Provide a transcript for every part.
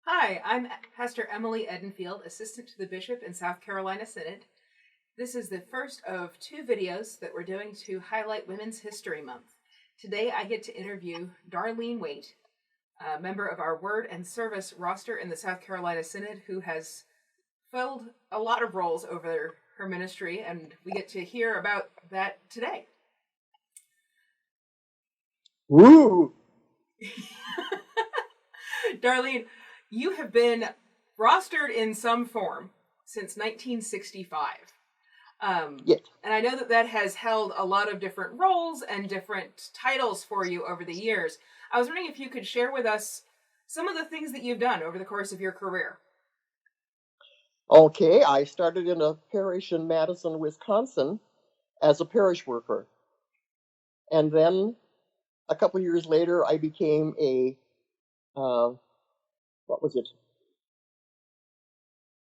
Hi, I'm Pastor Emily Edenfield, Assistant to the Bishop in South Carolina Synod. This is the first of two videos that we're doing to highlight Women's History Month. Today I get to interview Darlene Weight, a member of our Word and Service roster in the South Carolina Synod, who has filled a lot of roles over her ministry, and we get to hear about that today. Woo! Darlene, you have been rostered in some form since 1965. Yes. And I know that has held a lot of different roles and different titles for you over the years. I was wondering if you could share with us some of the things that you've done over the course of your career. Okay, I started in a parish in Madison, Wisconsin as a parish worker. And then a couple years later, I became a, what was it?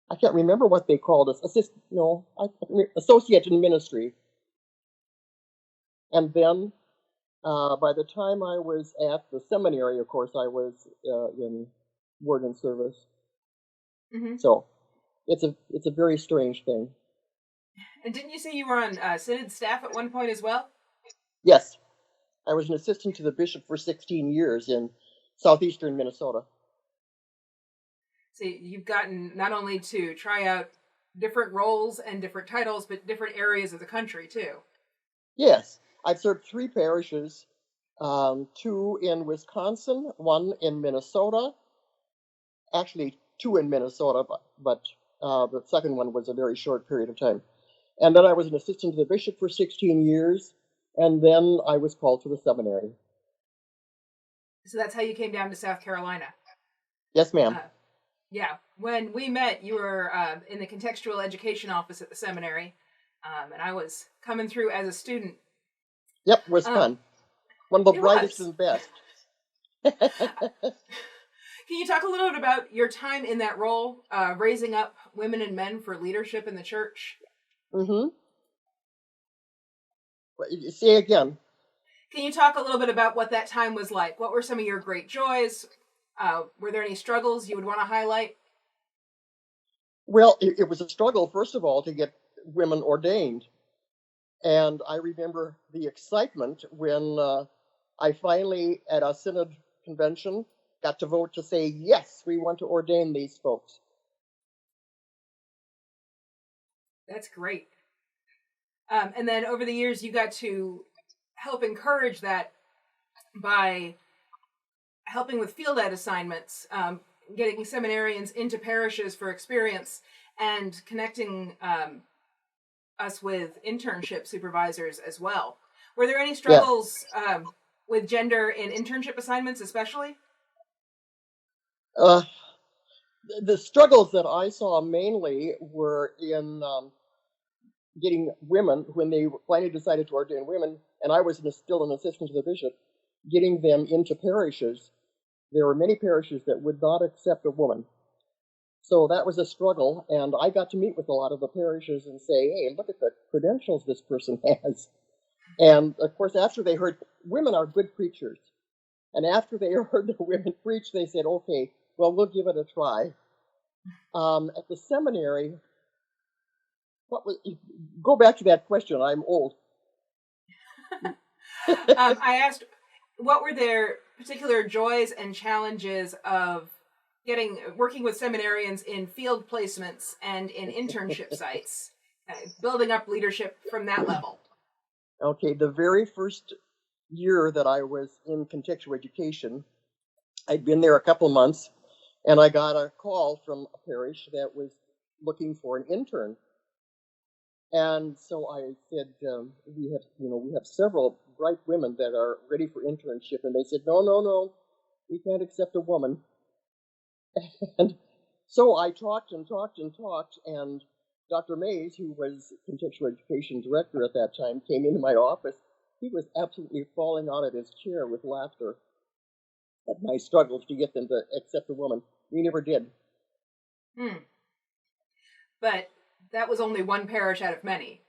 I can't remember what they called us. Associate in ministry. And then by the time I was at the seminary, of course, I was in Word and Service. Mm-hmm. So it's a very strange thing. And didn't you say you were on Synod staff at one point as well? Yes. I was an assistant to the bishop for 16 years in southeastern Minnesota. So you've gotten not only to try out different roles and different titles, but different areas of the country too. Yes. I've served 3 parishes, 2 in Wisconsin, 1 in Minnesota. Actually, 2 in Minnesota, but the second one was a very short period of time. And then I was an assistant to the bishop for 16 years, and then I was called to the seminary. So that's how you came down to South Carolina? Yes, ma'am. Yeah. When we met, you were in the contextual education office at the seminary, and I was coming through as a student. Yep, it was fun. One of the brightest and best. Can you talk a little bit about your time in that role, raising up women and men for leadership in the church? Mm-hmm. Say again. Can you talk a little bit about what that time was like? What were some of your great joys? Were there any struggles you would want to highlight? Well, it was a struggle, first of all, to get women ordained. And I remember the excitement when I finally, at a synod convention, got to vote to say, yes, we want to ordain these folks. That's great. And then over the years, you got to help encourage that by helping with field ed assignments, getting seminarians into parishes for experience, and connecting us with internship supervisors as well. Were there any struggles with gender in internship assignments especially? The struggles that I saw mainly were in getting women, when they finally decided to ordain women, and I was still an assistant to the bishop, getting them into parishes. There were many parishes that would not accept a woman. So that was a struggle, and I got to meet with a lot of the parishes and say, hey, look at the credentials this person has. And, of course, after they heard women are good preachers, and after they heard the women preach, they said, okay, well, we'll give it a try. At the seminary, go back to that question. I'm old. I asked, what were their particular joys and challenges of working with seminarians in field placements and in internship sites, building up leadership from that level? Okay, the very first year that I was in contextual education, I'd been there a couple months, and I got a call from a parish that was looking for an intern. And so I said, we have several bright women that are ready for internship. And they said, no, we can't accept a woman. And so I talked, and Dr. Mays, who was contextual education director at that time, came into my office. He was absolutely falling out of his chair with laughter at my struggles to get them to accept a woman. We never did. But that was only one parish out of many.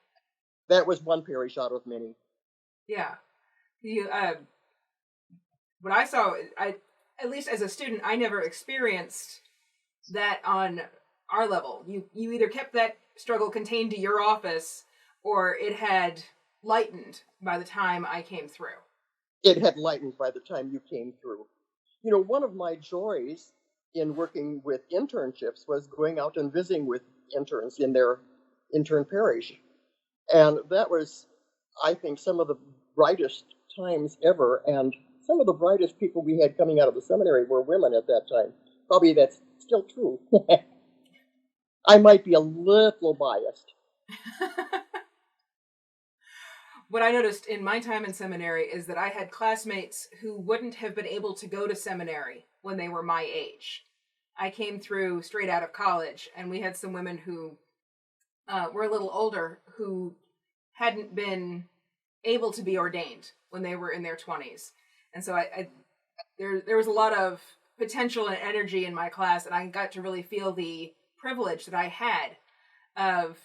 That was one parish out of many. Yeah. What I saw, at least as a student, I never experienced that on our level. You either kept that struggle contained to your office, or it had lightened by the time I came through. It had lightened by the time you came through. You know, one of my joys in working with internships was going out and visiting with interns in their intern parish. And that was, I think, some of the brightest times ever. And some of the brightest people we had coming out of the seminary were women at that time. Probably that's still true. I might be a little biased. What I noticed in my time in seminary is that I had classmates who wouldn't have been able to go to seminary when they were my age. I came through straight out of college, and we had some women who were a little older who hadn't been able to be ordained when they were in their 20s. And so there was a lot of potential and energy in my class, and I got to really feel the privilege that I had of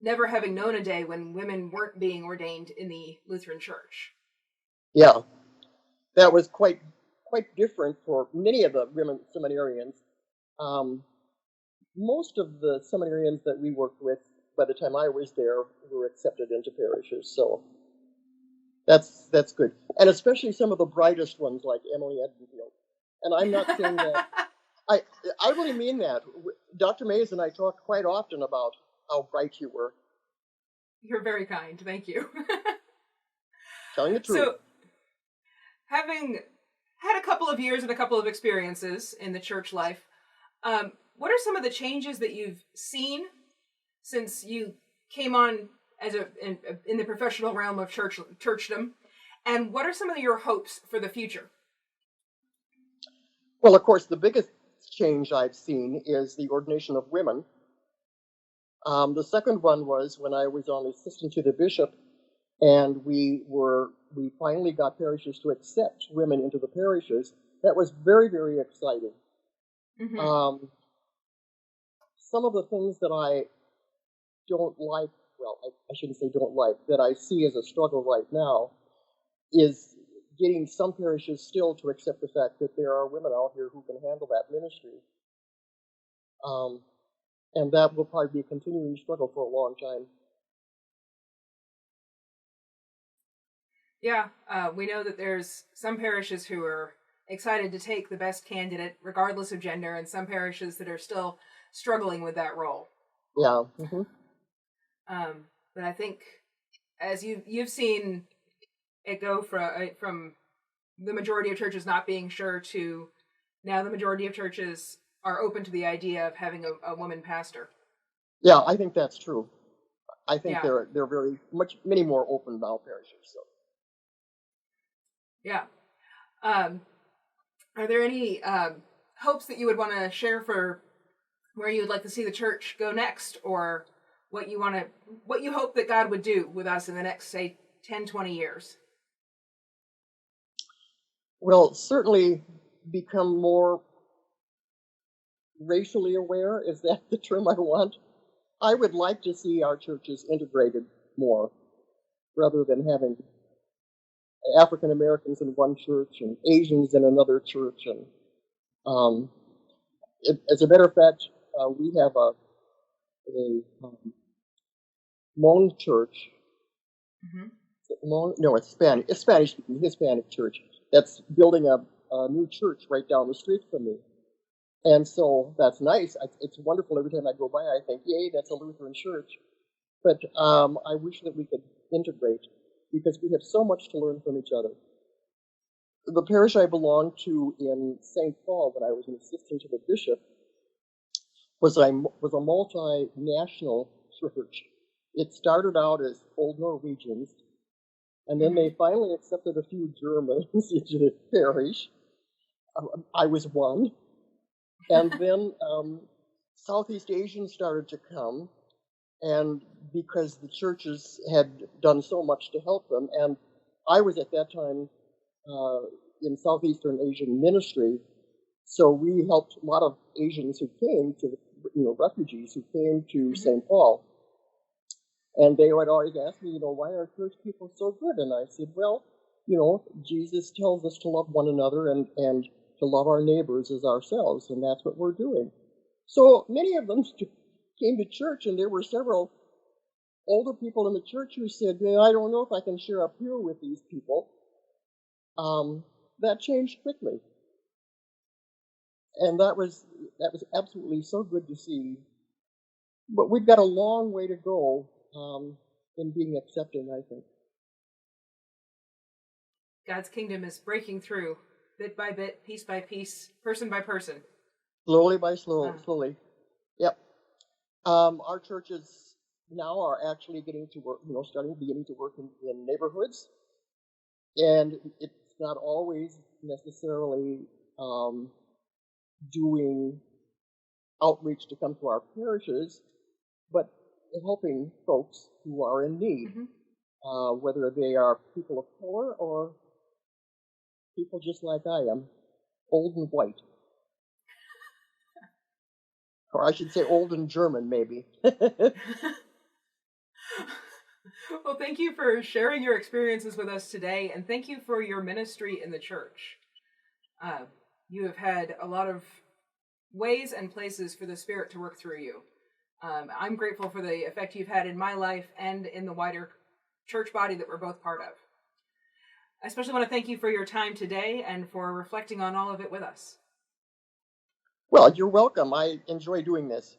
never having known a day when women weren't being ordained in the Lutheran Church. Yeah, that was quite different for many of the women seminarians. Most of the seminarians that we worked with by the time I was there were accepted into parishes, so that's good. And especially some of the brightest ones like Emily Edenfield. And I'm not saying that, I really mean that. Dr. Mays and I talk quite often about how bright you were. You're very kind, thank you. Telling the truth. So, having had a couple of years and a couple of experiences in the church life, what are some of the changes that you've seen since you came on as in the professional realm of churchdom, and what are some of your hopes for the future? Well, of course, the biggest change I've seen is the ordination of women. The second one was when I was on assistant to the bishop, and we finally got parishes to accept women into the parishes. That was very, very exciting. Mm-hmm. Some of the things that I don't like, well, I shouldn't say don't like, that I see as a struggle right now is getting some parishes still to accept the fact that there are women out here who can handle that ministry. And that will probably be a continuing struggle for a long time. Yeah, we know that there's some parishes who are excited to take the best candidate, regardless of gender, and some parishes that are still struggling with that role. Yeah. Mm-hmm. But I think, as you've seen it go from the majority of churches not being sure to now the majority of churches are open to the idea of having a woman pastor. Yeah, I think that's true. I think yeah. they're many more open now parishes. So. Yeah. Are there any hopes that you would want to share for where you would like to see the church go next, or what you hope that God would do with us in the next, say, 10, 20 years? Well, certainly become more racially aware. Is that the term I want? I would like to see our churches integrated more, rather than having African Americans in one church and Asians in another church. And as a matter of fact, we have a Hmong church. Mm-hmm. No, it's Spanish. It's Spanish-speaking Hispanic church that's building a new church right down the street from me. And so that's nice. It's wonderful. Every time I go by, I think, yay, that's a Lutheran church. But I wish that we could integrate, because we have so much to learn from each other. The parish I belonged to in St. Paul, when I was an assistant to the bishop, was a multinational church. It started out as old Norwegians, and then they finally accepted a few Germans into the parish. I was one. And then Southeast Asians started to come, and because the churches had done so much to help them, and I was at that time in Southeastern Asian ministry, so we helped a lot of Asians who came to, refugees who came to St. Paul. And they would always ask me, why are church people so good? And I said, well, Jesus tells us to love one another and to love our neighbors as ourselves, and that's what we're doing. So many of them came to church, and there were several older people in the church who said, "Yeah, I don't know if I can share a pew with these people." That changed quickly, and that was absolutely so good to see. But we've got a long way to go in being accepting, I think. God's kingdom is breaking through bit by bit, piece by piece, person by person. Slowly by Uh, slowly. Yep. Our churches now are actually getting to work, beginning to work in neighborhoods, and it's not always necessarily um, doing outreach to come to our parishes, but helping folks who are in need, mhm. whether they are people of color or people just like I am, old and white. Or I should say old and German, maybe. Well, thank you for sharing your experiences with us today, and thank you for your ministry in the church. Uh, you have had a lot of ways and places for the Spirit to work through you. I'm grateful for the effect you've had in my life and in the wider church body that we're both part of. I especially want to thank you for your time today and for reflecting on all of it with us. Well, you're welcome. I enjoy doing this.